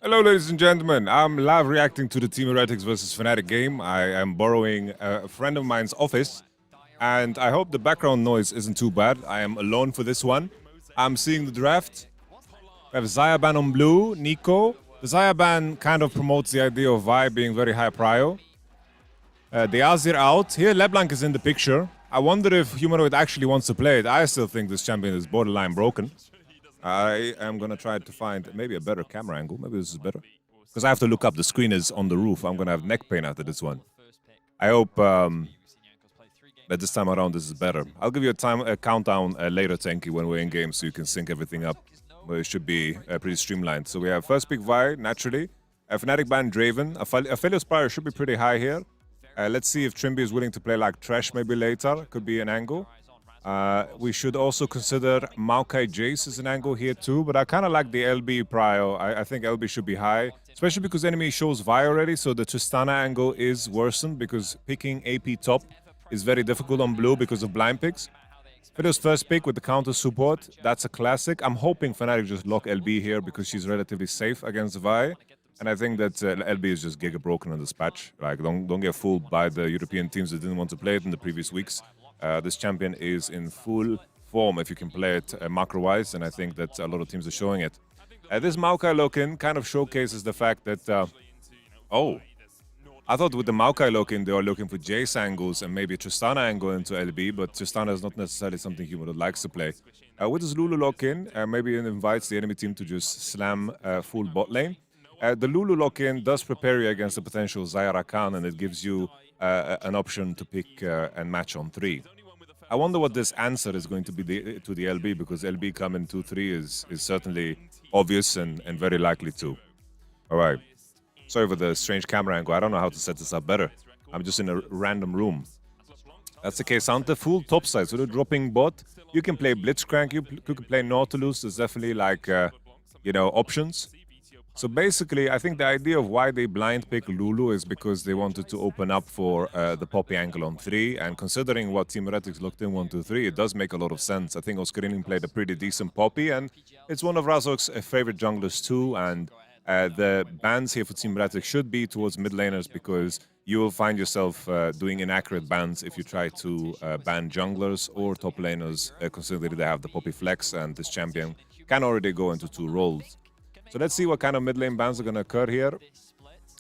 Hello, ladies and gentlemen. I'm live reacting to the Team Heretics versus Fnatic game. I am borrowing a friend of mine's office, and I hope the background noise isn't too bad. I am alone for this one. I'm seeing the draft. We have Zayaban on blue, Nico. The Zayaban kind of promotes the idea of Vi being very high prio. The Azir out. Here, LeBlanc is in the picture. I wonder if Humanoid actually wants to play it. I still think this champion is borderline broken. I am going to try to find maybe a better camera angle. Maybe this is better. Because I have to look up. The screen is on the roof. I'm going to have neck pain after this one. I hope that this time around this is better. I'll give you a countdown later, Tenki, when we're in game so you can sync everything up. But it should be pretty streamlined. So we have first pick Vi, naturally. Fnatic ban Draven. Aphelios Prior should be pretty high here. Let's see if Trimby is willing to play like Trash maybe later. Could be an angle. We should also consider Maokai Jace as an angle here too, but I kind of like the LB prio. I think LB should be high, especially because enemy shows Vi already, so the Tristana angle is worsened because picking AP top is very difficult on blue because of blind picks. Fido's first pick with the counter support, that's a classic. I'm hoping Fnatic just lock LB here because she's relatively safe against Vi. And I think that LB is just giga broken on this patch. Like, don't get fooled by the European teams that didn't want to play it in the previous weeks. This champion is in full form if you can play it macro-wise, and I think that a lot of teams are showing it. This Maokai lock-in kind of showcases the fact that... I thought with the Maokai lock-in they are looking for Jace angles and maybe Tristana angle into LB, but Tristana is not necessarily something Humanoid likes to play. With this Lulu lock-in, maybe it invites the enemy team to just slam full bot lane. The Lulu lock-in does prepare you against the potential YamatoCannon, and it gives you an option to pick and match on 3. I wonder what this answer is going to be to the LB, because LB coming 2-3 is certainly obvious and very likely to. All right. Sorry for the strange camera angle. I don't know how to set this up better. I'm just in a random room. That's the case. On the full top side, so they're dropping bot. You can play Blitzcrank, you can play Nautilus. There's definitely like, options. So basically, I think the idea of why they blind pick Lulu is because they wanted to open up for the Poppy angle on 3. And considering what Team Heretics looked in 1-2-3, it does make a lot of sense. I think Oscarinin played a pretty decent Poppy, and it's one of Razok's favorite junglers too. And the bans here for Team Heretics should be towards mid laners, because you will find yourself doing inaccurate bans if you try to ban junglers or top laners, considering they have the Poppy flex, and this champion can already go into 2 roles. So let's see what kind of mid lane bans are going to occur here.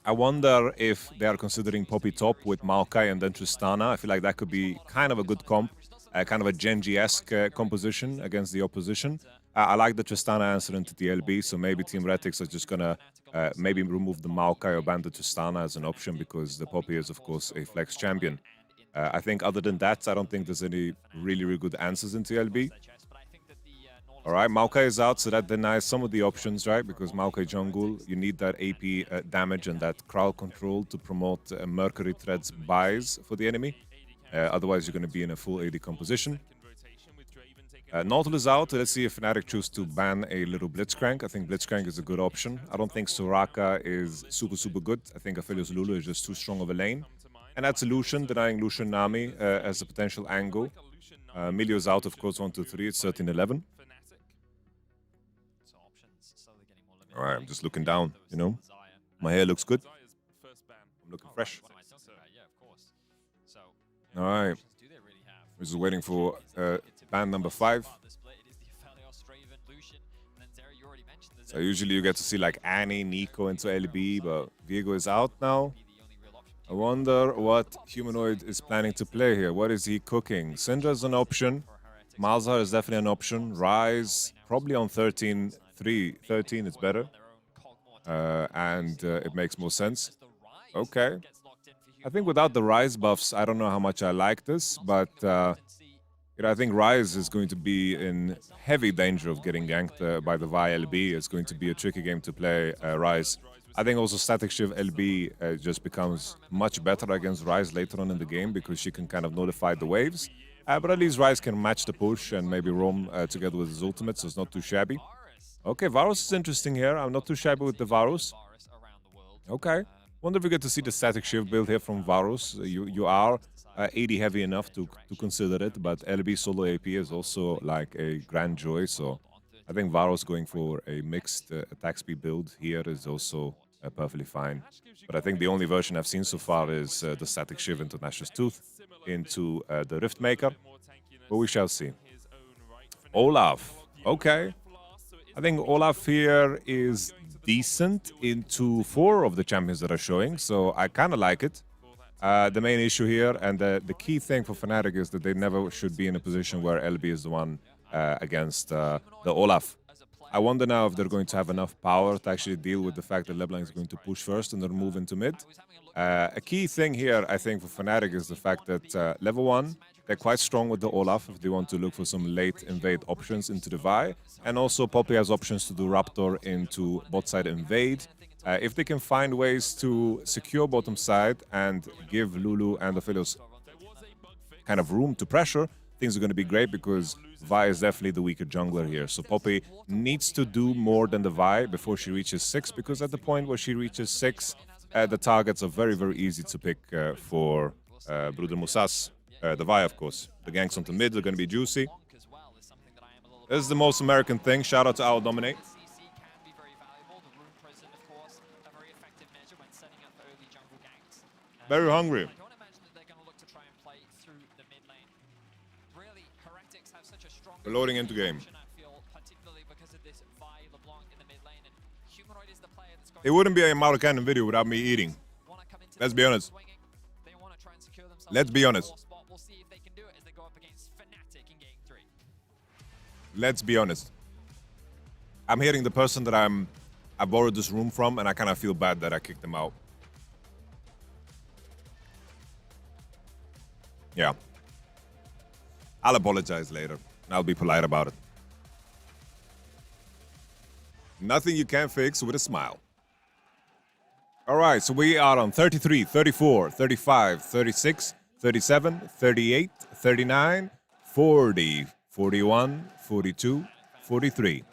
I wonder if they are considering Poppy top with Maokai and then Tristana. I feel like that could be kind of a good comp, kind of a Genji-esque composition against the opposition. I like the Tristana answer into the LB, so maybe Team Heretics are just going to maybe remove the Maokai or ban the Tristana as an option, because the Poppy is, of course, a flex champion. I think other than that, I don't think there's any really good answers into LB. All right, Maokai is out, so that denies some of the options, right? Because Maokai jungle, you need that AP damage and that crowd control to promote Mercury Threads buys for the enemy. Otherwise, you're going to be in a full AD composition. Nautilus out. Let's see if Fnatic choose to ban a little Blitzcrank. I think Blitzcrank is a good option. I don't think Soraka is super good. I think Aphelios Lulu is just too strong of a lane. And that's a Lucian, denying Lucian Nami as a potential angle. Milio's out, of course, 1-2-3. It's 13-11. All right, I'm just looking down, you know. My hair looks good. I'm looking fresh. All right. We're just waiting for ban number 5. So usually you get to see like Annie, Nico into LB, but Viego is out now. I wonder what Humanoid is planning to play here. What is he cooking? Syndra is an option. Malzahar is definitely an option. Rise, probably on 13. 13 is better, and it makes more sense. Okay, I think without the Rise buffs, I don't know how much I like this, but I think Rise is going to be in heavy danger of getting ganked by the Vi LB. It's going to be a tricky game to play Rise. I think also Static Shiv LB just becomes much better against Rise later on in the game, because she can kind of notify the waves. But at least Rise can match the push and maybe roam together with his ultimate, so it's not too shabby. Okay, Varus is interesting here. I'm not too shabby with the Varus. Okay. Wonder if we get to see the Static Shiv build here from Varus. You are 80 heavy enough to consider it, but LB solo AP is also like a grand joy, so I think Varos going for a mixed attack speed build here is also perfectly fine. But I think the only version I've seen so far is the static shiv into Nash's Tooth into the Rift Maker. But we shall see. Olaf. Okay. I think Olaf here is decent into 4 of the champions that are showing, so I kind of like it. The main issue here and the key thing for Fnatic is that they never should be in a position where LB is the one against the Olaf. I wonder now if they're going to have enough power to actually deal with the fact that LeBlanc is going to push first and then move into mid. A key thing here, I think, for Fnatic is the fact that level 1, they're quite strong with the Olaf if they want to look for some late invade options into the Vi. And also Poppy has options to do Raptor into bot side invade. If they can find ways to secure bottom side and give Lulu and Aphelios kind of room to pressure, things are going to be great because Vi is definitely the weaker jungler here. So Poppy needs to do more than the Vi before she reaches 6, because at the point where she reaches 6, the targets are very, very easy to pick for Bruder Musas. The Vi, of course. The ganks onto mid are going to be juicy. This is the most American thing. Shout out to Our Dominate. Very hungry. We're loading into game. It wouldn't be a YamatoCannon video without me eating. Let's be honest. Let's be honest. Let's be honest. I'm hitting the person that I borrowed this room from, and I kind of feel bad that I kicked them out. Yeah. I'll apologize later, and I'll be polite about it. Nothing you can't fix with a smile. All right, so we are on 33, 34, 35, 36, 37, 38, 39, 40, 41, 42, 43.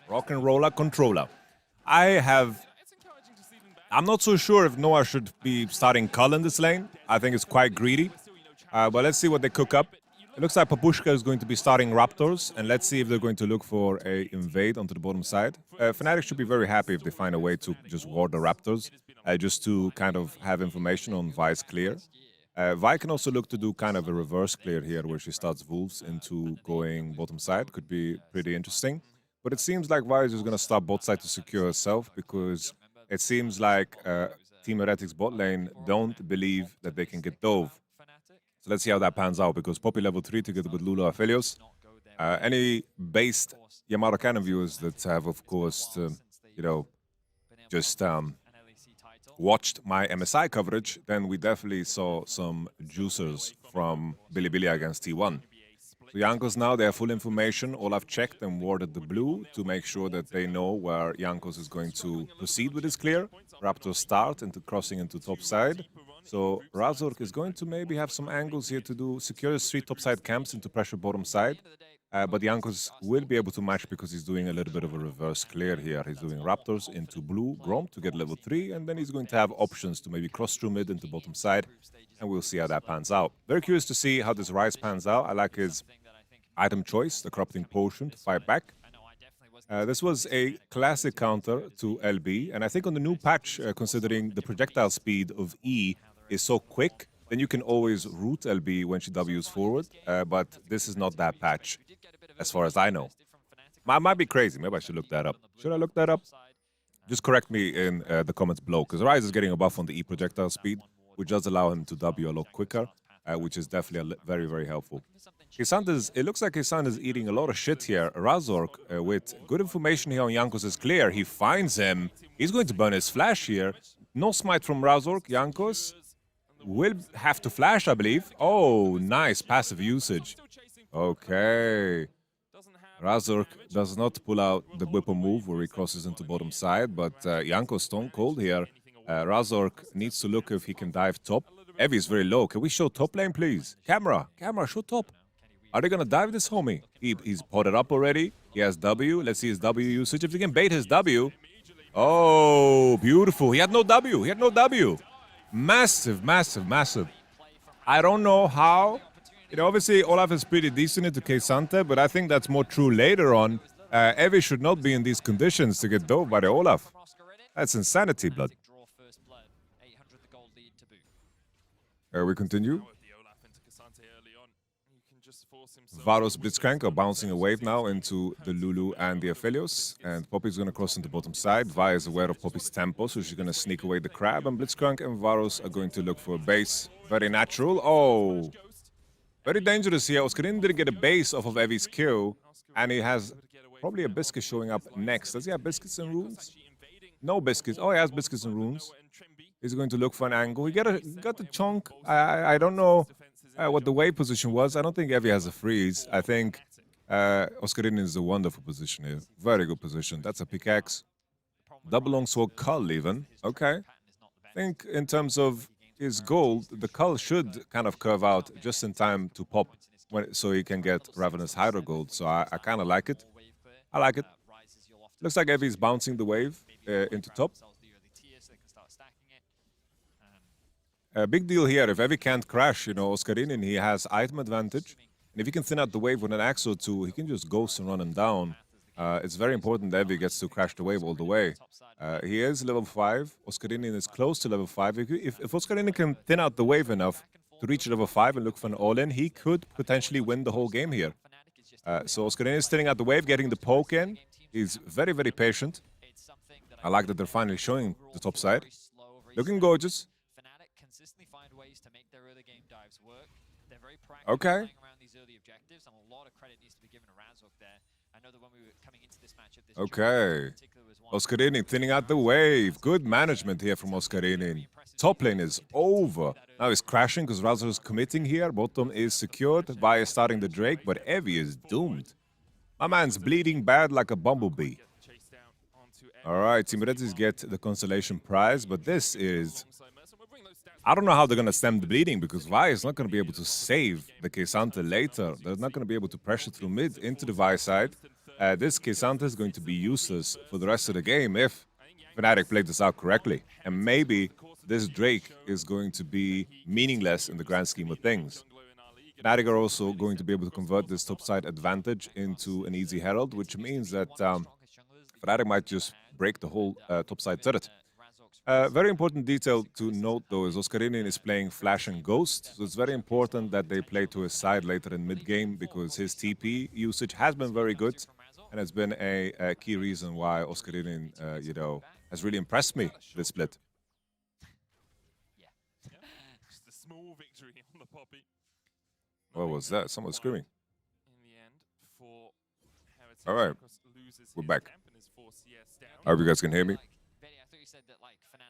Rock and roller controller. I'm not so sure if Noah should be starting Cull in this lane. I think it's quite greedy. But let's see what they cook up. It looks like Papushka is going to be starting Raptors, and let's see if they're going to look for a invade onto the bottom side. Fnatic should be very happy if they find a way to just ward the Raptors, just to kind of have information on Vi's clear. Vi can also look to do kind of a reverse clear here, where she starts Wolves into going bottom side. Could be pretty interesting. But it seems like Vi is just going to start bot side to secure herself, because it seems like Team Heretics bot lane don't believe that they can get Dove. So let's see how that pans out, because Poppy level 3 together with Lulu Aphelios. Any based YamatoCannon viewers that have, of course, just watched my MSI coverage, then we definitely saw some juicers from Bilibili against T1. So Jankos now, they have full information. Olaf checked and warded the blue to make sure that they know where Jankos is going to proceed with his clear. Raptors start into crossing into top side. So Razork is going to maybe have some angles here to do secure his 3 top side camps into pressure bottom side. But Jankos will be able to match because he's doing a little bit of a reverse clear here. He's doing Raptors into blue Grom to get level 3, and then he's going to have options to maybe cross through mid into bottom side, and we'll see how that pans out. Very curious to see how this Rise pans out. I like his item choice, the Corrupting Potion to fight back. This was a classic counter to LB, and I think on the new patch, considering the projectile speed of E is so quick, then you can always root LB when she Ws forward, but this is not that patch, as far as I know. I might be crazy, maybe I should look that up. Should I look that up? Just correct me in the comments below, because Rise is getting a buff on the E projectile speed, which does allow him to W a lot quicker, which is definitely very, very helpful. It looks like Kisan is eating a lot of shit here. Razork, with good information here on Jankos is clear. He finds him. He's going to burn his flash here. No smite from Razork. Jankos will have to flash, I believe. Oh, nice passive usage. Okay. Razork does not pull out the Whipple move where he crosses into bottom side, but Jankos stone cold here. Razork needs to look if he can dive top. Evie is very low. Can we show top lane, please? Camera, show top. Are they going to dive this homie? He's potted up already. He has W. Let's see his W usage. If he can bait his W. Oh, beautiful. He had no W. Massive, massive, massive. I don't know how. Obviously, Olaf is pretty decent into K-Sante, but I think that's more true later on. Evi should not be in these conditions to get dove by the Olaf. That's insanity, blood. We continue. Varos Blitzcrank are bouncing a wave now into the Lulu and the Aphelios, and Poppy's going to cross into bottom side. Vi is aware of Poppy's tempo, so she's going to sneak away the crab, and Blitzcrank and Varos are going to look for a base. Very natural. Oh, very dangerous here. Oscarin didn't get a base off of Evi's kill, and he has probably a biscuit showing up next. Does he have biscuits and runes? No biscuits. Oh, he has biscuits and runes. He's going to look for an angle. He got the chunk. I don't know what the wave position was. I don't think Evi has a freeze. I think Oscarin is a wonderful position here. Very good position. That's a pickaxe. Double longsword cull even. Okay. I think in terms of his gold, the cull should kind of curve out just in time to pop so he can get Ravenous Hydro Gold. So I kind of like it. I like it. Looks like Evi is bouncing the wave into top. A big deal here, if Evi can't crash, Oscarinin, he has item advantage. And if he can thin out the wave with an axe or two, he can just ghost and run him down. It's very important that Evi gets to crash the wave all the way. He is level 5. Oscarinin is close to level 5. If Oscarinin can thin out the wave enough to reach level 5 and look for an all-in, he could potentially win the whole game here. So Oscarinin is thinning out the wave, getting the poke in. He's very, very patient. I like that they're finally showing the top side. Looking gorgeous. Okay. Okay. Oscarinin thinning out the wave. Good management here from Oscarinin. Top lane is over. Now he's crashing because Razor is committing here. Bottom is secured. Vi is starting the Drake, but Evi is doomed. My man's bleeding bad like a bumblebee. Alright, Team Redis get the consolation prize, but this is... I don't know how they're going to stem the bleeding because Vi is not going to be able to save the K'Sante later. They're not going to be able to pressure through mid into the Vi side. This K'Sante is going to be useless for the rest of the game if Fnatic played this out correctly. And maybe this Drake is going to be meaningless in the grand scheme of things. Fnatic are also going to be able to convert this topside advantage into an easy herald, which means that Fnatic might just break the whole topside turret. Very important detail to note, though, is Oscarinin is playing Flash and Ghost, so it's very important that they play to his side later in mid-game because his TP usage has been very good, and it's been a key reason why Oscarinin, has really impressed me this split. Just a small victory on the Poppy. What was that? Someone screaming. All right, we're back. I hope you guys can hear me.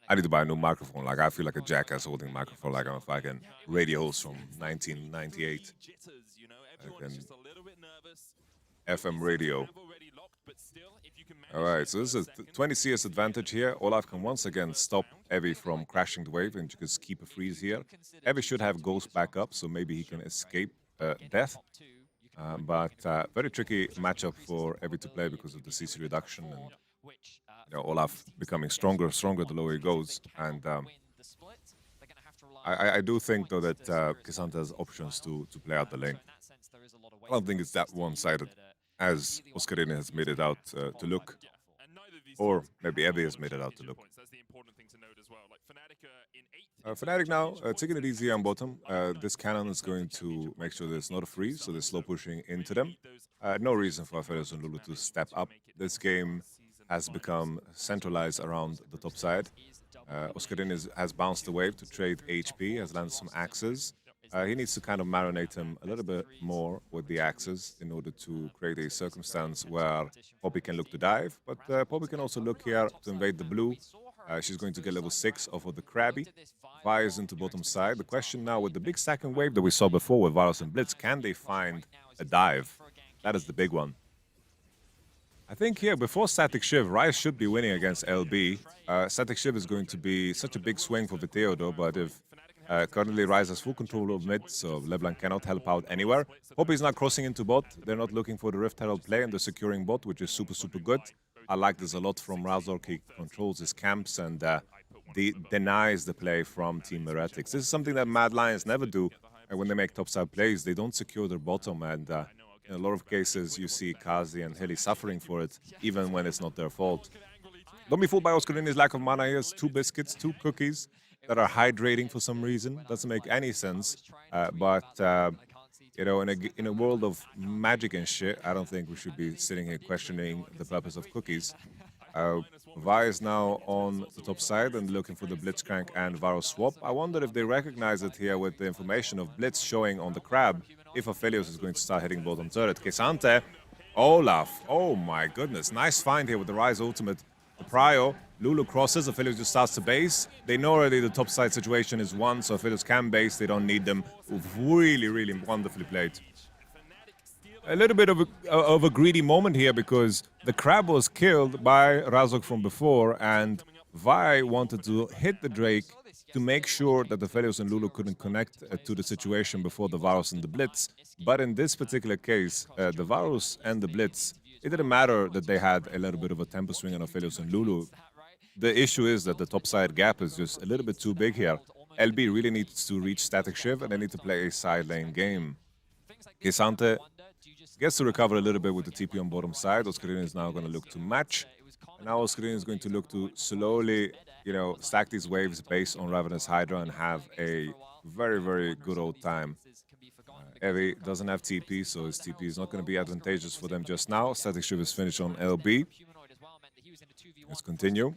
I need to buy a new microphone. Like, I feel like a jackass holding a microphone like I'm a fucking radio host from 1998. Like an FM radio. Alright, so this is a 20 CS advantage here. Olaf can once again stop Evi from crashing the wave and just keep a freeze here. Evi should have Ghost back up, so maybe he can escape death. But very tricky matchup for Evi to play because of the CC reduction and Olaf becoming stronger the lower he goes. And I do think, though, that K'Sante has options to play out the lane. I don't think it's that one-sided as Oscarinin has made it out to look. Or maybe Evi has made it out to look. Fnatic now, taking it easy on bottom. This cannon is going to make sure there's not a freeze, so they're slow pushing into them. No reason for Aphelios and Lulu to step up. This game has become centralized around the top side. Oscarinin has bounced the wave to trade HP, has landed some axes. He needs to kind of marinate him a little bit more with the axes in order to create a circumstance where Poppy can look to dive, but Poppy can also look here to invade the blue. She's going to get level 6 off of the Krabby. Vi is into bottom side. The question now with the big stacking wave that we saw before with Varus and Blitz, can they find a dive? That is the big one. I think here, before Static Shiv, Ryze should be winning against LB. Static Shiv is going to be such a big swing for Viteo, though, but if currently Ryze has full control of mid, so LeBlanc cannot help out anywhere. Poppy's not crossing into bot. They're not looking for the Rift Herald play, and they're securing bot, which is super, super good. I like this a lot from Razork. He controls his camps and denies the play from Team Heretics. This is something that Mad Lions never do. And when they make topside plays, they don't secure their bottom, and In a lot of cases, you see Kazi and Hilly suffering for it, even when it's not their fault. Don't be fooled by Oscarini's lack of mana. He has 2 biscuits, 2 cookies that are hydrating for some reason. Doesn't make any sense. But you know, in a world of magic and shit, I don't think we should be sitting here questioning the purpose of cookies. Vi is now on the top side and looking for the Blitzcrank and Varus swap. I wonder if they recognize it here with the information of Blitz showing on the crab, if Aphelios is going to start hitting bottom turret. Kesante, Olaf, oh my goodness, nice find here with the Rise ultimate. The Prio, Lulu crosses, Aphelios just starts to base. They know already the top side situation is won, so Aphelios can base, they don't need them. Really, really wonderfully played. A little bit of a greedy moment here because the crab was killed by Razok from before, and Vi wanted to hit the Drake to make sure that the Aphelios and Lulu couldn't connect to the situation before the Varus and the Blitz. But in this particular case, the Varus and the Blitz, it didn't matter that they had a little bit of a tempo swing on Aphelios and Lulu. The issue is that the topside gap is just a little bit too big here. LB really needs to reach static shift, and they need to play a side lane game. Gisante gets to recover a little bit with the TP on bottom side. Oscarini is now going to look to match. And now Oscarini is going to look to slowly, you know, stack these waves based on Ravenous Hydra and have a very, very good old time. Evi doesn't have TP, so his TP is not going to be advantageous for them just now. Static shift is finished on LB. Let's continue.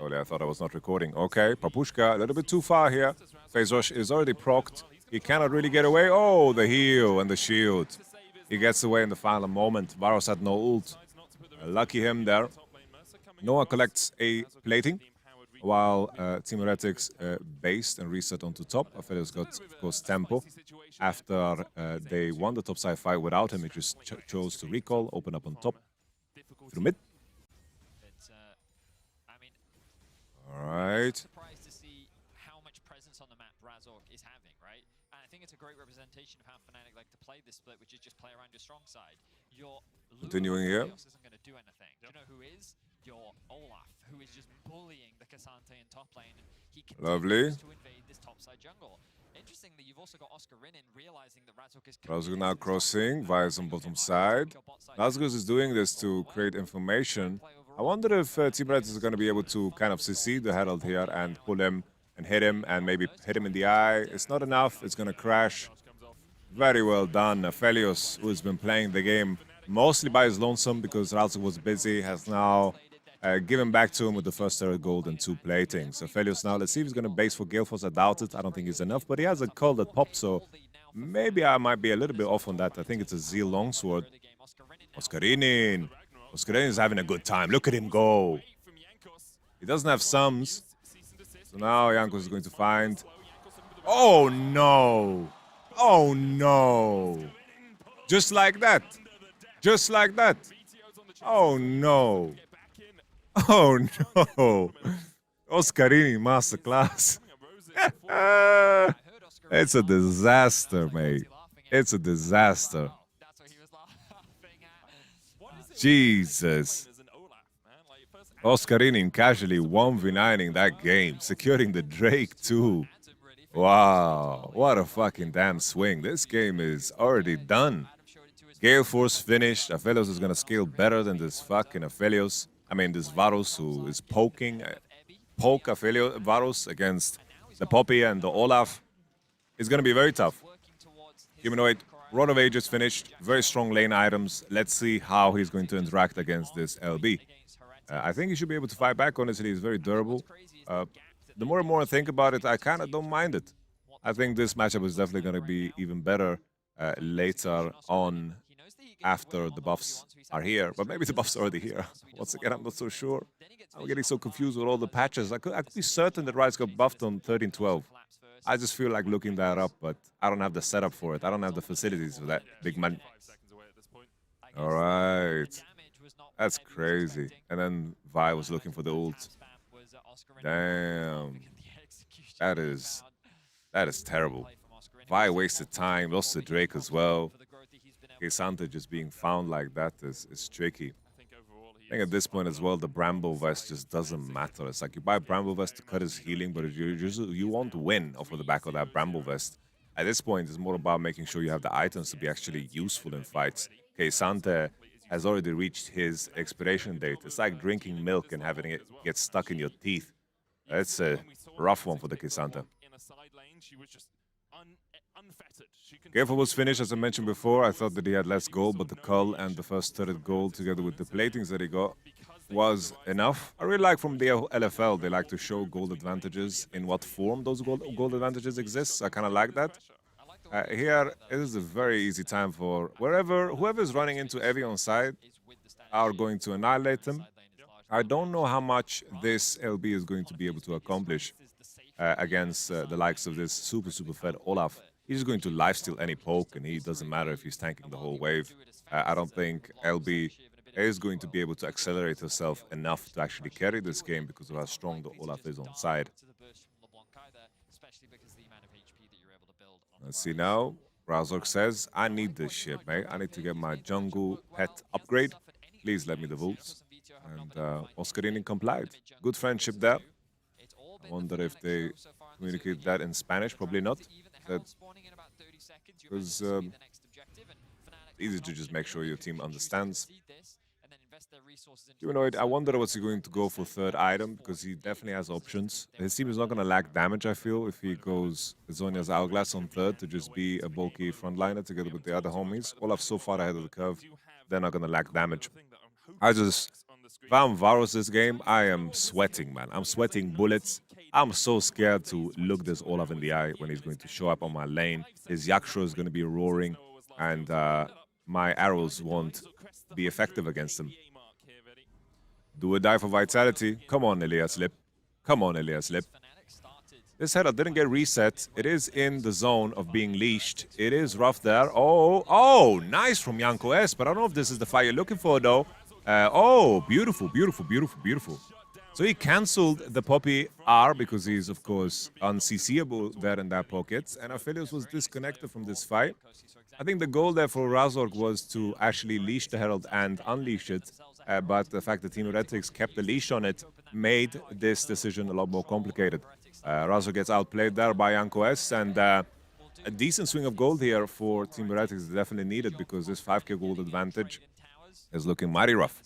Oh, I thought I was not recording. Okay, Papushka, a little bit too far here. Phase Rush is already procced. He cannot really get away. Oh, the heal and the shield. He gets away in the final moment. Varus had no ult. Lucky him there. Noah collects a plating, while Team Heretics based and reset onto top. Aphelios got, of course, tempo. After they won the top side fight without him, he just chose to recall, open up on top through mid. All right. Surprised to see how much presence on the map Razork is having, right? And I think it's a great representation of how Fnatic like to play this split, which is just play around your strong side. Your Continuing here. isn't going to do anything. Do you know who is? Your Olaf, who is just bullying the Cassante in top lane, and he Lovely. continues to invade this topside jungle. Interestingly, you've also got Oscarinin realizing that Razork is Razork now crossing, Vi's on bottom side. Razork is doing this to create information. I wonder if Team Red is going to be able to kind of CC the Herald here and pull him and hit him and maybe hit him in the eye. It's not enough. It's going to crash. Very well done. Aphelios, who's been playing the game mostly by his lonesome because Razork was busy, has now given back to him with the first Herald gold and 2 platings. Aphelios now, let's see if he's going to base for Gale Force. I doubt it. I don't think he's enough, but he has a call that pops, so maybe I might be a little bit off on that. I think it's a Zeal longsword. Oscarinin. Oscarinin is having a good time. Look at him go. He doesn't have sums. So now Jankos is going to find... Oh, no. Oh, no. Just like that. Just like that. Oh, no. Oh, no. Oscarini masterclass. It's a disaster, mate. It's a disaster. Jesus. Oscarinin casually 1v9ing that game, securing the Drake too. Wow, what a fucking damn swing. This game is already done. Gale Force finished. Aphelios is gonna scale better than this fucking Aphelios. I mean, this Varus who is poking. Poke Aphelios, Varus against the Poppy and the Olaf. It's gonna be very tough. Humanoid, Rod of Ages finished. Very strong lane items. Let's see how he's going to interact against this LB. I think he should be able to fight back. Honestly, he's very durable. The more and more I think about it, I kind of don't mind it. I think this matchup is definitely going to be even better later on after the buffs are here. But maybe the buffs are already here. Once again, I'm not so sure. I'm getting so confused with all the patches. I could be certain that Rise got buffed on 13-12. I just feel like looking that up, but I don't have the setup for it. I don't have the facilities for that big man. All right. That's crazy. And then Vi was looking for the ult. Damn. That is terrible. Vi wasted time, lost the Drake as well. Kesante just being found like that is tricky. I think overall he I think at this point as well, the Bramble Vest just doesn't matter. It's like you buy Bramble Vest to cut his healing, but you won't win off of the back of that Bramble Vest. At this point, it's more about making sure you have the items to be actually useful in fights. Okay, Sante has already reached his expiration date. It's like drinking milk and having it get stuck in your teeth. That's a rough one for the Kisanta. Careful was finished, as I mentioned before. I thought that he had less gold, but the cull and the first turret gold, together with the platings that he got, was enough. I really like from the LFL, they like to show gold advantages in what form those gold advantages exist. I kind of like that. Here, it is a very easy time for whoever is running into Evi on side are going to annihilate them. I don't know how much this LB is going to be able to accomplish against the likes of this super fed Olaf. He's going to lifesteal any poke, and he doesn't matter if he's tanking the whole wave. I don't think LB is going to be able to accelerate herself enough to actually carry this game because of how strong the Olaf is on side. Let's see now. Razork says, I need this shit, mate. I need to get my jungle pet upgrade. Please let me the vaults. And Oscarini complied. Good friendship there. I wonder if they communicate that in Spanish. Probably not. Because easy to just make sure your team understands. Humanoid, I wonder what's he going to go for third item, because he definitely has options. His team is not going to lack damage, I feel, if he goes Zonia's Hourglass on third to just be a bulky frontliner together with the other homies. Olaf so far ahead of the curve, they're not going to lack damage. If I'm Varus this game, I am sweating, man. I'm sweating bullets. I'm so scared to look this Olaf in the eye when he's going to show up on my lane. His Yakshro is going to be roaring, and my arrows won't be effective against him. Do or die for vitality. Come on, Elias Lip. Come on, Elias Lip. This header didn't get reset. It is in the zone of being leashed. It is rough there. Oh, nice from Yanko S, but I don't know if this is the fight you're looking for, though. Oh, beautiful. So he cancelled the Poppy R because he's, of course, unCCable there in that pocket. And Aphelios was disconnected from this fight. I think the goal there for Razork was to actually leash the Herald and unleash it. But the fact that Team Heretics kept the leash on it made this decision a lot more complicated. Razork gets outplayed there by Yanko S. And a decent swing of gold here for Team Heretics is definitely needed, because this 5k gold advantage is looking mighty rough.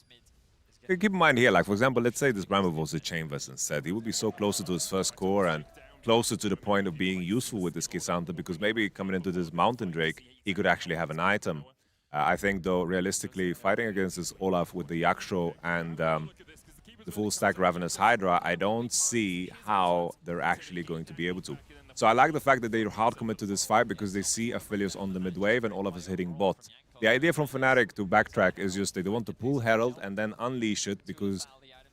Keep in mind here, like, for example, let's say this Bramble was a Chain Vest instead. He would be so closer to his first core and closer to the point of being useful with this Kisanta, because maybe coming into this Mountain Drake, he could actually have an item. I think, though, realistically, fighting against this Olaf with the Yakshro and the full stack Ravenous Hydra, I don't see how they're actually going to be able to. So I like the fact that they hard commit to this fight, because they see Aphelios on the mid wave and Olaf is hitting bot. The idea from Fnatic to backtrack is just they want to pull Herald and then unleash it, because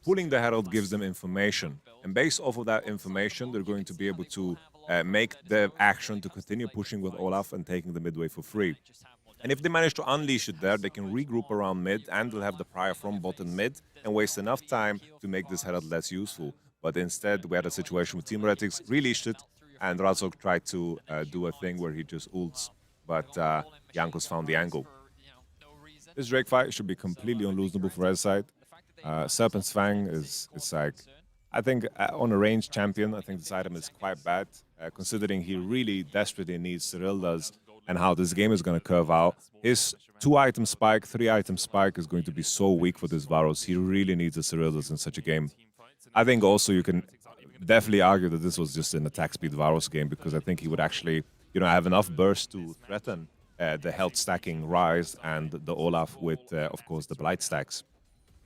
pulling the Herald gives them information. And based off of that information, they're going to be able to make the action to continue pushing with Olaf and taking the midway for free. And if they manage to unleash it there, they can regroup around mid, and they'll have the prior from bot and mid and waste enough time to make this Herald less useful. But instead, we had a situation with Team Heretics, released it, and Razork tried to do a thing where he just ults. But Jankos found the angle. This Drake fight should be completely unlosable for Red side. Serpent's Fang is like, I think on a ranged champion, I think this item is quite bad, considering he really desperately needs Cyrilda's and how this game is going to curve out. His 2-item spike, 3-item spike is going to be so weak for this Varus. He really needs a Cyrilda's in such a game. I think also you can definitely argue that this was just an attack speed Varus game, because I think he would actually, have enough burst to threaten the health stacking Rise and the Olaf with, of course, the Blight stacks.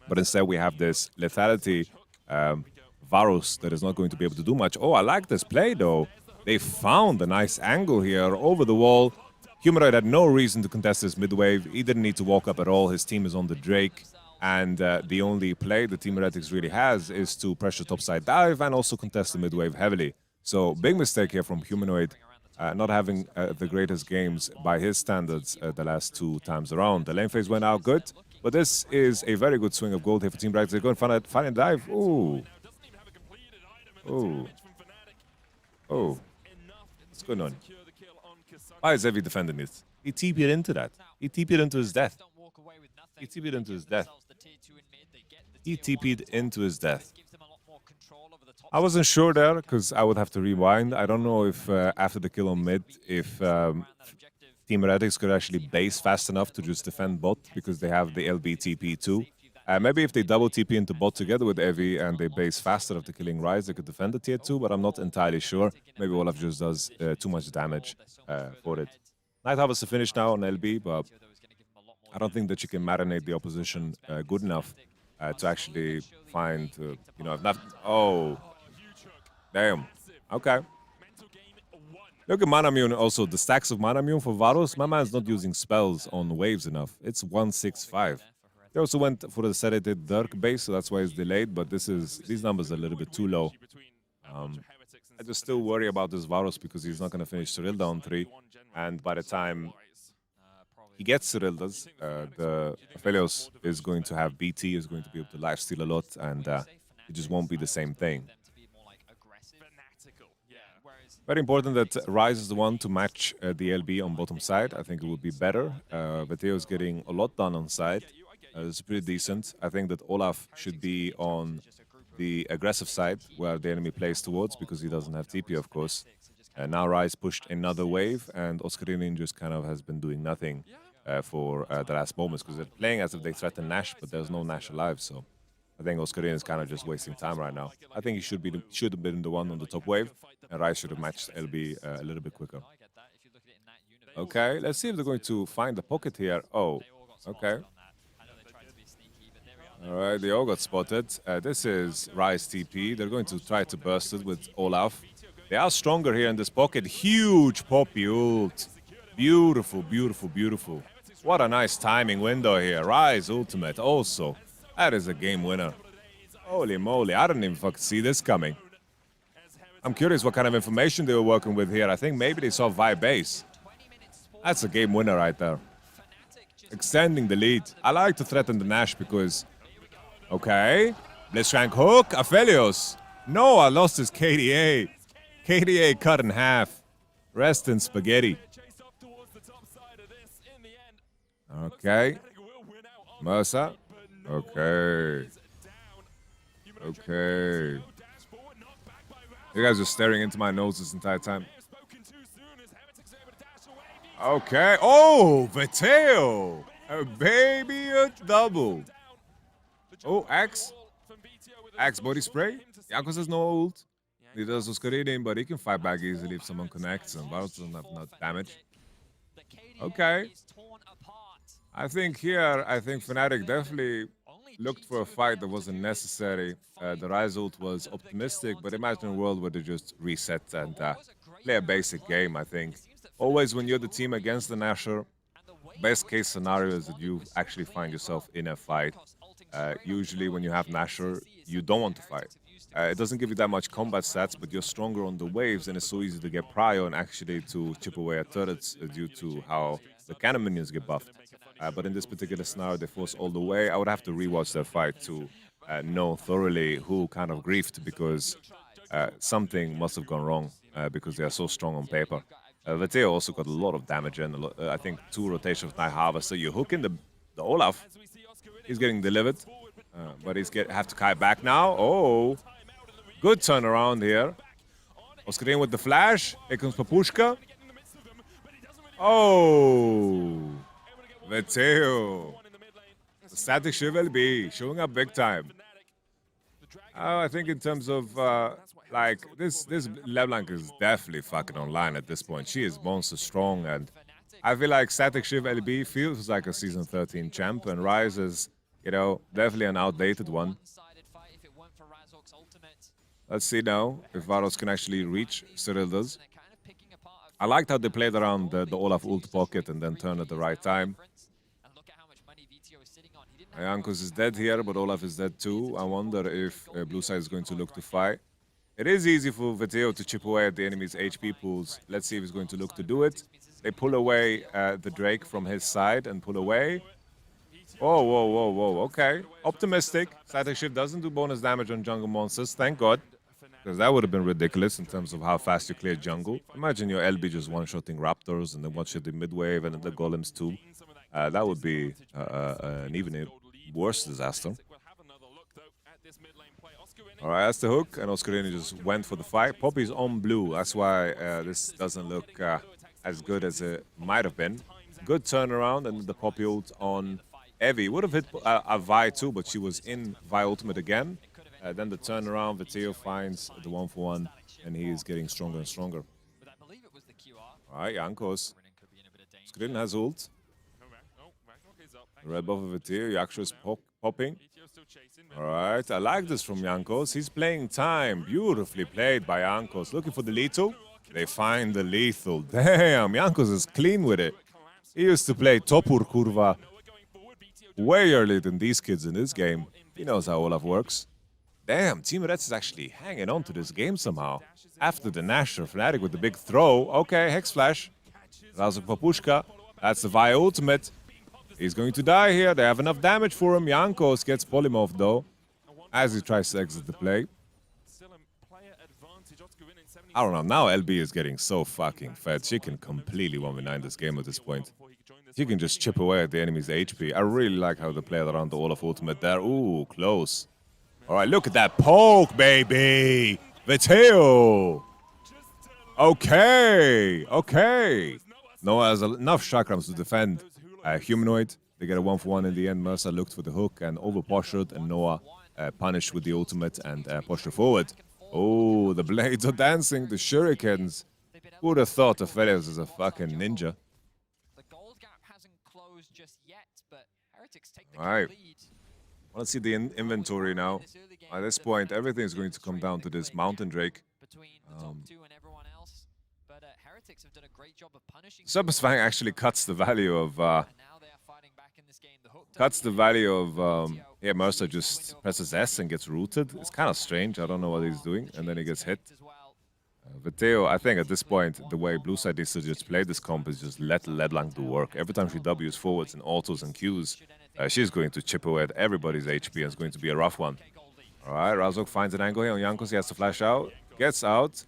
But instead we have this lethality Varus that is not going to be able to do much. Oh, I like this play, though. They found a nice angle here over the wall. Humanoid had no reason to contest this mid-wave. He didn't need to walk up at all. His team is on the Drake. And the only play the Team Heretics really has is to pressure topside dive and also contest the mid-wave heavily. So big mistake here from Humanoid, not having the greatest games by his standards the last 2 times around. The lane phase went out good, but this is a very good swing of gold here for Team Heretics. They're going to find a dive. Ooh. Ooh. Oh. What's going on? Why is Evi defending this? He TP'd into that. He TP'd into his death. He TP'd into his death. He TP'd into his death. Gives them a lot more control over the top I wasn't sure there because I would have to rewind. I don't know if after the kill on mid, if Team Heretics could actually base fast enough to just defend bot because they have the LB TP too. Maybe if they double TP into bot together with Evi and they base faster after killing Rise, they could defend the tier 2, but I'm not entirely sure. Maybe Olaf just does too much damage for it. Night Harvest is finished now on LB, but I don't think that you can marinate the opposition good enough to actually find, you know, enough. Oh, damn. Okay. Look at Manamune also, the stacks of Manamune for Varus. My man's not using spells on waves enough. It's 165. They also went for the sedated Dirk base, so that's why it's delayed, but these numbers are a little bit too low. I just still worry about this Varus because he's not going to finish Cyrilda on 3, and by the time he gets Cyrilda's, the Aphelios is going to have BT, is going to be able to lifesteal a lot, and it just won't be the same thing. Very important that Rise is the one to match the LB on bottom side. I think it would be better. Veteo's getting a lot done on side. It's pretty decent. I think that Olaf should be on the aggressive side where the enemy plays towards because he doesn't have TP, of course. Now Rise pushed another wave and Oscarinin just kind of has been doing nothing for the last moments because they're playing as if they threaten Nash, but there's no Nash alive, so I think Oscarinin is kind of just wasting time right now. I think he should have been the one on the top wave, and Rise should have matched LB a little bit quicker. Okay, let's see if they're going to find the pocket here. Oh, okay. All right, they all got spotted. This is Rise TP. They're going to try to burst it with Olaf. They are stronger here in this pocket. Huge Poppy ult. Beautiful, beautiful, beautiful. What a nice timing window here. Rise ultimate also. That is a game winner. Holy moly, I didn't even fucking see this coming. I'm curious what kind of information they were working with here. I think maybe they saw Vi base. That's a game winner right there. Extending the lead. I like to threaten the Nash because... Okay. Blitzcrank hook. Aphelios. No, I lost his KDA. KDA cut in half. Rest in spaghetti. Okay. Mercer. Okay. Okay. You guys are staring into my nose this entire time. Okay. Oh, Veteo. A baby a double. Oh, Axe. Axe body spray. Yakos has no ult. He does Oscarinin, but he can fight back easily if someone connects and Varus doesn't have enough damage. Okay. I think Fnatic definitely looked for a fight that wasn't necessary. The Rise ult was optimistic, but imagine a world where they just reset and play a basic game, I think. Always when you're the team against the Nasher, best case scenario is that you actually find yourself in a fight. Usually when you have Nasher, you don't want to fight. It doesn't give you that much combat stats, but you're stronger on the waves, and it's so easy to get prio and actually to chip away at turrets due to how the cannon minions get buffed. But in this particular scenario, they force all the way. I would have to rewatch their fight to know thoroughly who kind of griefed, because something must have gone wrong because they are so strong on paper. Veteo also got a lot of damage in. I think 2 rotations of Night Harvest. So you hook in the Olaf. He's getting delivered, but have to kite back now. Oh, good turnaround here. Oscarin with the flash. Here comes Papushka. Oh, Veteo. The static Shiv LB showing up big time. I think in terms of like this LeBlanc is definitely fucking online at this point. She is monster strong, and I feel like static Shiv LB feels like a season 13 champ, and Rise is, you know, definitely an outdated one. Let's see now if Varus can actually reach Cyrilda's. I liked how they played around the Olaf ult pocket and then turned at the right time. Iankos is dead here, but Olaf is dead too. I wonder if blue side is going to look to fight. It is easy for Veteo to chip away at the enemy's HP pools. Let's see if he's going to look to do it. They pull away the Drake from his side and pull away. Whoa, whoa, whoa, whoa, okay. Optimistic. Static Shift doesn't do bonus damage on jungle monsters, thank God. Because that would have been ridiculous in terms of how fast you clear jungle. Imagine your LB just one-shotting Raptors and then one-shotting mid-wave and then the Golems too. That would be an even worse disaster. All right, that's the hook, and Oscarini just went for the fight. Poppy's on blue. That's why this doesn't look as good as it might have been. Good turnaround, and the Poppy ult on Evie. Would have hit a Vi too, but she was in Vi ultimate again. Then the turnaround, Viteo finds the 1-for-1, and he is getting stronger and stronger. All right, Jankos. Oscarini has ult. Red buff of Viteo. Yaksho is popping. All right, I like this from Jankos. He's playing time. Beautifully played by Jankos. Looking for the lethal. They find the lethal. Damn, Jankos is clean with it. He used to play Topur Kurva way earlier than these kids in this game. He knows how Olaf works. Damn, Team Reds is actually hanging on to this game somehow. After the Nasher, Fnatic with the big throw. Okay, Hex Flash. Razuk Papushka. That's the Vi ultimate. He's going to die here. They have enough damage for him. Jankos gets polymorphed though, as he tries to exit the play. I don't know. Now LB is getting so fucking fed. She can completely 1v9 this game at this point. She can just chip away at the enemy's HP. I really like how they played around the Olaf ultimate there. Ooh, close. All right, look at that poke, baby. Viteo. Okay, okay. Noah has enough chakrams to defend Humanoid. They get a 1-for-1 in the end. Mercer looked for the hook and over-postured, and Noah punished with the ultimate and postured forward. Oh, the blades are dancing, the shurikens. Who would have thought Aphelios is a fucking ninja? The gold gap hasn't closed just yet, but Heretics take the All right. lead. I want to see the inventory now. At this point, everything is going to come down to this Mountain Drake. Between the top two and everyone else, but Heretics have done a great job of punishing. Subasfang actually cuts the value of now they are fighting back in this game. The hook cuts the value of yeah, Mercer just presses S and gets rooted. It's kind of strange. I don't know what he's doing, and then he gets hit. Viteo, I think at this point, the way Blue Side needs to just play this comp is just let LeBlanc do work. Every time she Ws forwards and autos and Qs, she's going to chip away at everybody's HP, and it's going to be a rough one. All right, Razok finds an angle here on Jankos. He has to flash out, gets out,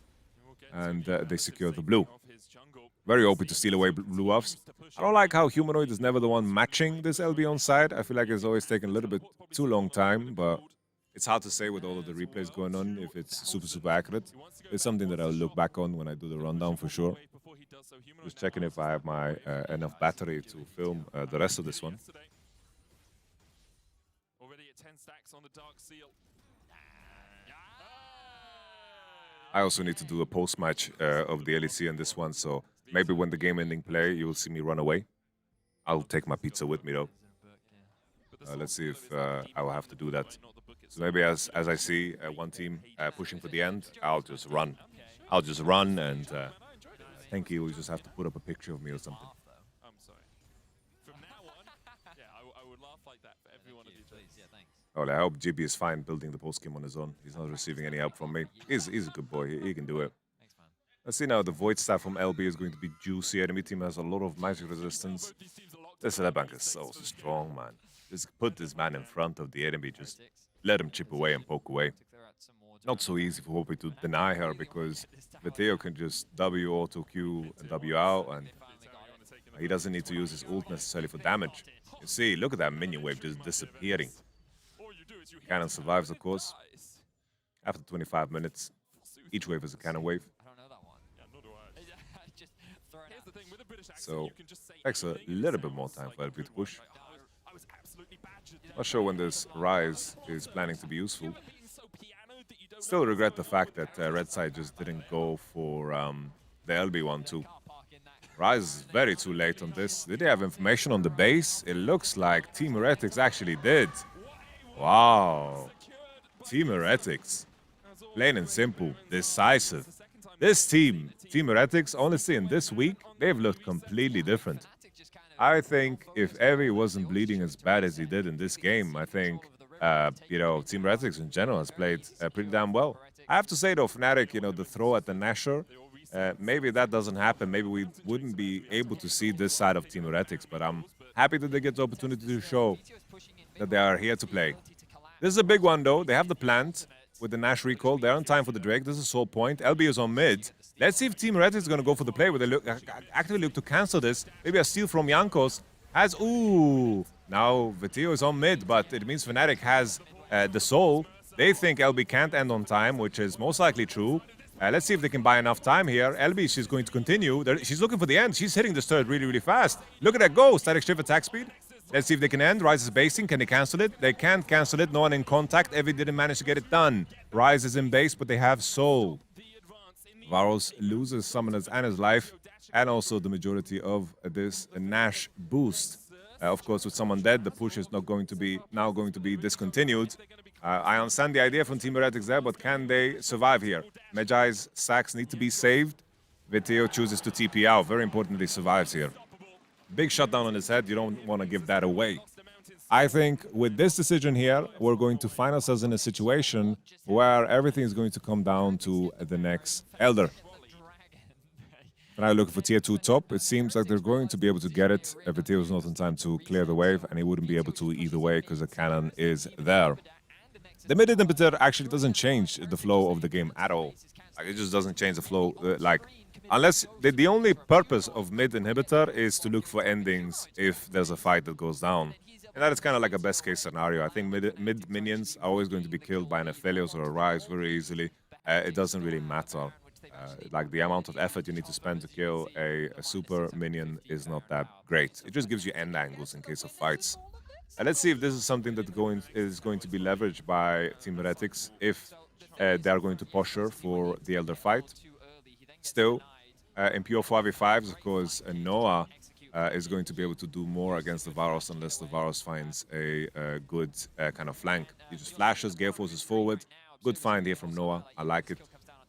and they secure the blue. Very open to steal away blue offs. I don't like how Humanoid is never the one matching this LB on side. I feel like it's always taken a little bit too long time, but it's hard to say with all of the replays going on if it's super accurate. It's something that I'll look back on when I do the rundown for sure. Just checking if I have my enough battery to film the rest of this one. Already at 10 stacks on the Dark Seal. I also need to do a post-match of the LEC in this one, so maybe when the game-ending play, you will see me run away. I'll take my pizza with me, though. Let's see if I will have to do that. So maybe as I see one team pushing for the end, I'll just run. I'll just run, and I think he will just have to put up a picture of me or something. I'm sorry. From now on, yeah, I would laugh like that for every one of you. Please, yeah, thanks. Oh, I hope GB is fine building the post game on his own. He's not receiving any help from me. He's a good boy. He can do it. Thanks, man. Let's see now. The Void Staff from LB is going to be juicy. Enemy team has a lot of magic resistance. This LeBlanc is so strong, man. Just put this man in front of the enemy. Just let him chip away and poke away. Not so easy for Hopi to deny her because Viteo can just W auto Q and W out, and he doesn't need to use his ult necessarily for damage. You see, look at that minion wave just disappearing. Cannon survives, of course. After 25 minutes, each wave is a cannon wave. I don't know that one. Yeah, nor do I. Just throw it out. The thing with a British accent, So, you can just say takes a little bit more time for LB to push. I was absolutely badgered. Not sure when this Rise is planning to be useful. Still regret the fact that Red Side just didn't go for the LB one too. Rise is very too late on this. Did they have information on the base? It looks like Team Heretics actually did. Wow. Team Heretics. Plain and simple. Decisive. This team, Team Heretics, honestly, in this week, they've looked completely different. I think if Evie wasn't bleeding as bad as he did in this game, I think, you know, Team Heretics in general has played pretty damn well. I have to say, though, Fnatic, you know, the throw at the Nasher, maybe that doesn't happen. Maybe we wouldn't be able to see this side of Team Heretics, but I'm happy that they get the opportunity to show that they are here to play. This is a big one, though. They have the plant with the Nash recall. They're on time for the Drake. This is sole point. LB is on mid. Let's see if Team Heretics is going to go for the play where they actively look to cancel this. Maybe a steal from Jankos. Ooh. Now Viteo is on mid, but it means Fnatic has the soul. They think LB can't end on time, which is most likely true. Let's see if they can buy enough time here. LB, she's going to continue. She's looking for the end. She's hitting this turret really, really fast. Look at that go. Static shift attack speed. Let's see if they can end. Rise is basing. Can they cancel it? They can't cancel it. No one in contact. Evie didn't manage to get it done. Rise is in base, but they have soul. Varus loses summoners and his life, and also the majority of this Nash boost. Of course, with someone dead, the push is not going to be now going to be discontinued. I understand the idea from Team Heretics there, but can they survive here? Magi's sacks need to be saved. Viteo chooses to TP out. Very importantly, survives here. Big shutdown on his head. You don't want to give that away. I think with this decision here, we're going to find ourselves in a situation where everything is going to come down to the next Elder. When I look for tier 2 top, it seems like they're going to be able to get it. Viteo is not in time to clear the wave, and he wouldn't be able to either way because the cannon is there. The mid inhibitor actually doesn't change the flow of the game at all. Like, it just doesn't change the flow. Unless the only purpose of mid inhibitor is to look for endings if there's a fight that goes down. And that is kind of like a best case scenario. I think mid minions are always going to be killed by an Aphelios or a Rise very easily. It doesn't really matter. Like the amount of effort you need to spend to kill a super minion is not that great. It just gives you end angles in case of fights. Let's see if this is something that is going to be leveraged by Team Heretics if they are going to push her for the Elder fight. Still, in pure 5v5s, of course, Noah is going to be able to do more against the Varus unless the Varus finds a good kind of flank. He just flashes, Gale forces forward. Good find here from Noah. I like it.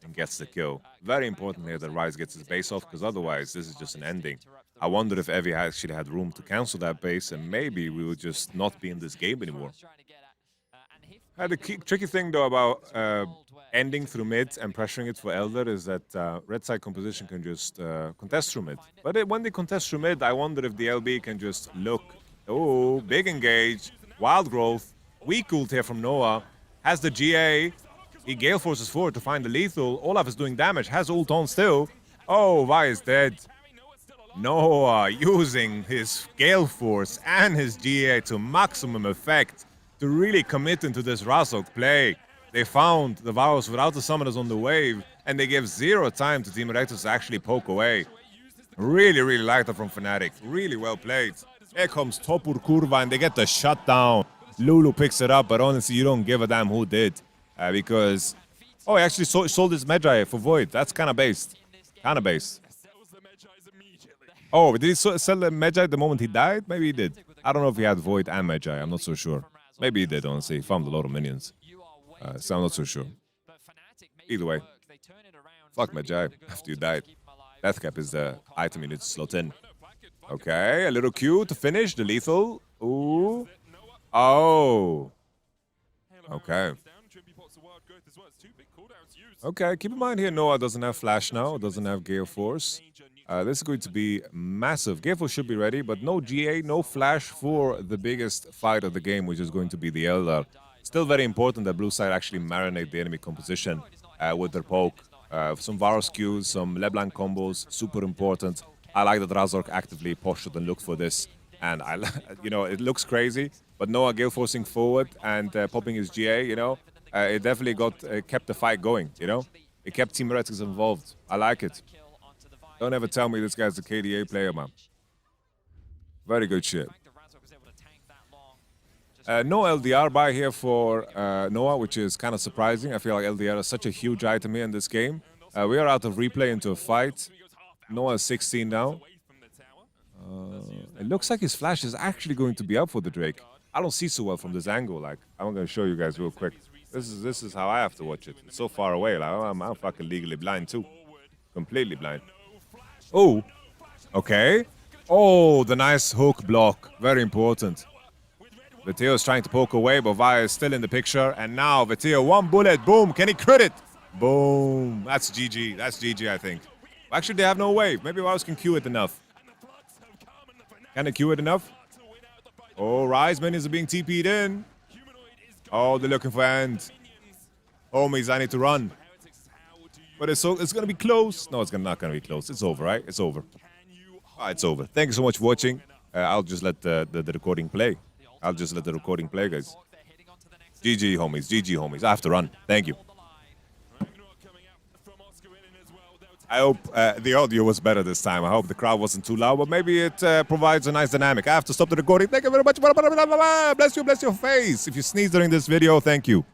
And gets the kill. Very important here that Rise gets his base off, because otherwise this is just an ending. I wonder if Evie actually had room to cancel that base, and maybe we would just not be in this game anymore. The tricky thing though about ending through mid and pressuring it for Elder is that red side composition can just contest through mid. But when they contest through mid, I wonder if the LB can just look. Oh, big engage, wild growth, weak ult here from Noah, has the GA. He Gale forces forward to find the lethal. Olaf is doing damage, has ult on still. Oh, Vi is dead. Noah using his Gale Force and his GA to maximum effect to really commit into this Razok play. They found the Varus without the summoners on the wave, and they give zero time to Team Heretics to actually poke away. Really, really like that from Fnatic. Really well played. Here comes Topur Kurva, and they get the shutdown. Lulu picks it up, but honestly, you don't give a damn who did. Because, oh, he actually sold his Magi for Void. That's kind of based. Kind of based. Oh, did he sell the Magi the moment he died? Maybe he did. I don't know if he had Void and Magi. I'm not so sure. Maybe he did, honestly. He farmed a lot of minions. So I'm not so sure. Either way. Fuck Magi after you died. Death Cap is the item you need to slot in. Okay, a little Q to finish. The lethal. Ooh. Oh. Okay. Okay, keep in mind here, Noah doesn't have Flash now, doesn't have Gale Force. This is going to be massive. Gale Force should be ready, but no GA, no Flash for the biggest fight of the game, which is going to be the Elder. Still very important that blue side actually marinate the enemy composition with their poke. Some Varus Qs, some LeBlanc combos, super important. I like that Razork actively pushed and looked for this. And, you know, it looks crazy, but Noah Gale forcing forward and popping his GA, you know, it definitely kept the fight going, you know? It kept Team Heretics involved. I like it. Don't ever tell me this guy's a KDA player, man. Very good shit. No LDR buy here for Noah, which is kind of surprising. I feel like LDR is such a huge item here in this game. We are out of replay into a fight. Noah is 16 now. It looks like his flash is actually going to be up for the Drake. I don't see so well from this angle. Like, I'm going to show you guys real quick. This is how I have to watch it. It's so far away. Like, I'm fucking legally blind too. Completely blind. Oh, okay. Oh, the nice hook block. Very important. Viteo is trying to poke away, but Vi is still in the picture. And now Viteo, one bullet, boom. Can he crit it? Boom. That's GG. That's GG, I think. Actually, they have no wave. Maybe Varus can Q it enough. Can they Q it enough? Oh, Rise minions are being TP'd in. Oh, they're looking for end. Homies, I need to run. But it's going to be close. No, it's not going to be close. It's over, right? It's over. Oh, it's over. Thank you so much for watching. I'll just let the recording play. I'll just let the recording play, guys. GG, homies. GG, homies. I have to run. Thank you. Ragnarok coming out from Oscar in as well. They'll I hope the audio was better this time. I hope the crowd wasn't too loud, but maybe it provides a nice dynamic. I have to stop the recording. Thank you very much. Bless you, bless your face. If you sneeze during this video, thank you.